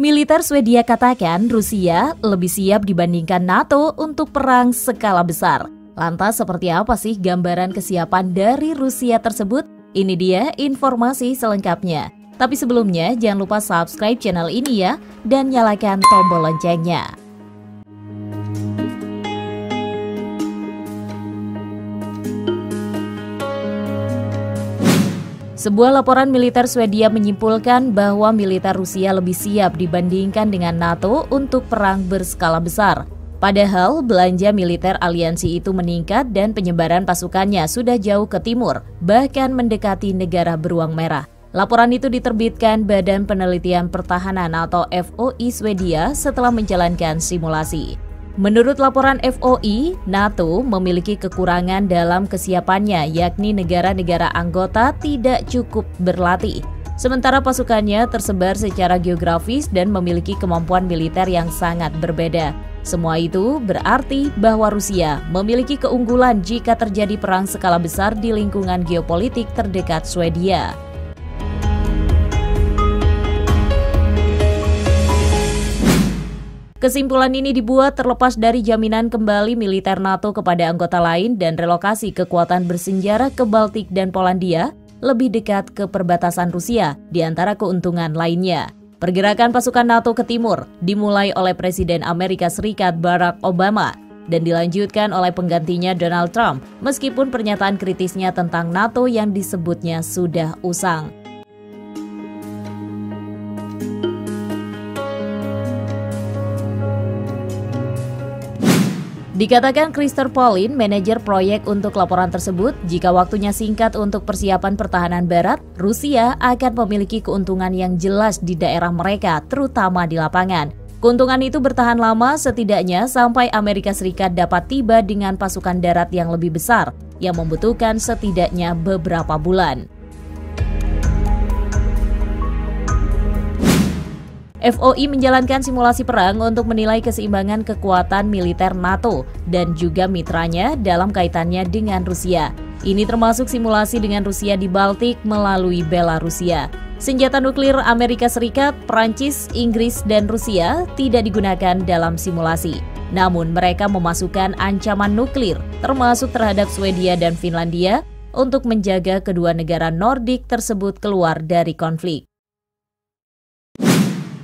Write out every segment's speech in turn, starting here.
Militer Swedia katakan Rusia lebih siap dibandingkan NATO untuk perang skala besar. Lantas seperti apa sih gambaran kesiapan dari Rusia tersebut? Ini dia informasi selengkapnya. Tapi sebelumnya jangan lupa subscribe channel ini ya dan nyalakan tombol loncengnya. Sebuah laporan militer Swedia menyimpulkan bahwa militer Rusia lebih siap dibandingkan dengan NATO untuk perang berskala besar. Padahal belanja militer aliansi itu meningkat dan penyebaran pasukannya sudah jauh ke timur, bahkan mendekati negara beruang merah. Laporan itu diterbitkan Badan Penelitian Pertahanan atau FOI Swedia setelah menjalankan simulasi. Menurut laporan FOI, NATO memiliki kekurangan dalam kesiapannya, yakni negara-negara anggota tidak cukup berlatih. Sementara pasukannya tersebar secara geografis dan memiliki kemampuan militer yang sangat berbeda. Semua itu berarti bahwa Rusia memiliki keunggulan jika terjadi perang skala besar di lingkungan geopolitik terdekat Swedia. Kesimpulan ini dibuat terlepas dari jaminan kembali militer NATO kepada anggota lain dan relokasi kekuatan bersenjata ke Baltik dan Polandia lebih dekat ke perbatasan Rusia di antara keuntungan lainnya. Pergerakan pasukan NATO ke timur dimulai oleh Presiden Amerika Serikat Barack Obama dan dilanjutkan oleh penggantinya Donald Trump meskipun pernyataan kritisnya tentang NATO yang disebutnya sudah usang. Dikatakan Christer Paulin, manajer proyek untuk laporan tersebut, jika waktunya singkat untuk persiapan pertahanan barat, Rusia akan memiliki keuntungan yang jelas di daerah mereka, terutama di lapangan. Keuntungan itu bertahan lama setidaknya sampai Amerika Serikat dapat tiba dengan pasukan darat yang lebih besar, yang membutuhkan setidaknya beberapa bulan. FOI menjalankan simulasi perang untuk menilai keseimbangan kekuatan militer NATO dan juga mitranya dalam kaitannya dengan Rusia. Ini termasuk simulasi dengan Rusia di Baltik melalui Belarusia. Senjata nuklir Amerika Serikat, Prancis, Inggris, dan Rusia tidak digunakan dalam simulasi. Namun mereka memasukkan ancaman nuklir, termasuk terhadap Swedia dan Finlandia, untuk menjaga kedua negara Nordik tersebut keluar dari konflik.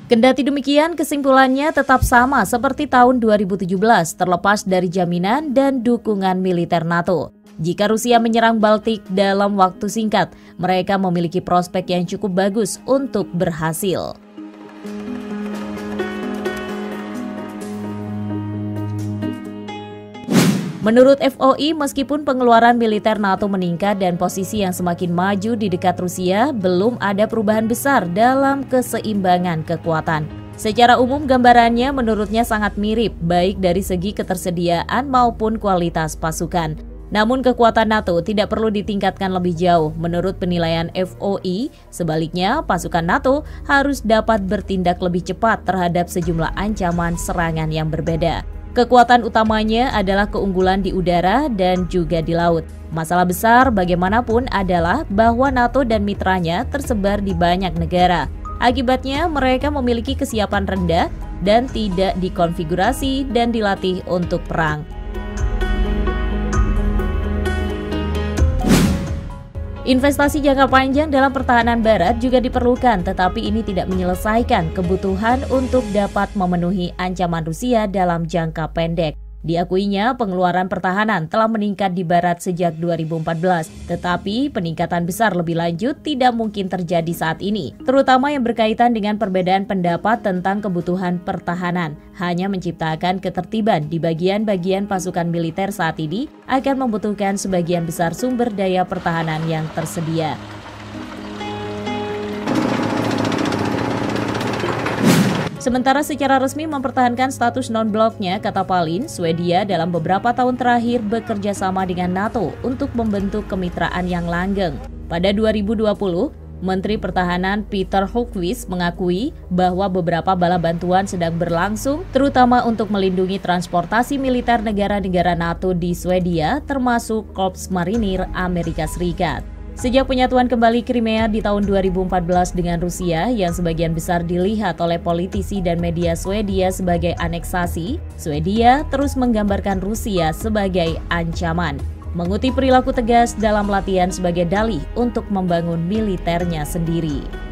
Kendati demikian, kesimpulannya tetap sama seperti tahun 2017, terlepas dari jaminan dan dukungan militer NATO. Jika Rusia menyerang Baltik dalam waktu singkat, mereka memiliki prospek yang cukup bagus untuk berhasil. Menurut FOI, meskipun pengeluaran militer NATO meningkat dan posisi yang semakin maju di dekat Rusia, belum ada perubahan besar dalam keseimbangan kekuatan. Secara umum gambarannya menurutnya sangat mirip, baik dari segi ketersediaan maupun kualitas pasukan. Namun kekuatan NATO tidak perlu ditingkatkan lebih jauh. Menurut penilaian FOI, sebaliknya pasukan NATO harus dapat bertindak lebih cepat terhadap sejumlah ancaman serangan yang berbeda. Kekuatan utamanya adalah keunggulan di udara dan juga di laut. Masalah besar bagaimanapun adalah bahwa NATO dan mitranya tersebar di banyak negara. Akibatnya mereka memiliki kesiapan rendah dan tidak dikonfigurasi dan dilatih untuk perang. Investasi jangka panjang dalam pertahanan barat juga diperlukan, tetapi ini tidak menyelesaikan kebutuhan untuk dapat memenuhi ancaman Rusia dalam jangka pendek. Diakuinya pengeluaran pertahanan telah meningkat di barat sejak 2014, tetapi peningkatan besar lebih lanjut tidak mungkin terjadi saat ini, terutama yang berkaitan dengan perbedaan pendapat tentang kebutuhan pertahanan. Hanya menciptakan ketertiban di bagian-bagian pasukan militer saat ini akan membutuhkan sebagian besar sumber daya pertahanan yang tersedia. Sementara secara resmi mempertahankan status non-bloknya, kata Paulin, Swedia dalam beberapa tahun terakhir bekerja sama dengan NATO untuk membentuk kemitraan yang langgeng. Pada 2020, Menteri Pertahanan Peter Hultqvist mengakui bahwa beberapa bala bantuan sedang berlangsung, terutama untuk melindungi transportasi militer negara-negara NATO di Swedia, termasuk Korps Marinir Amerika Serikat. Sejak penyatuan kembali Crimea di tahun 2014 dengan Rusia yang sebagian besar dilihat oleh politisi dan media Swedia sebagai aneksasi, Swedia terus menggambarkan Rusia sebagai ancaman, mengutip perilaku tegas dalam latihan sebagai dalih untuk membangun militernya sendiri.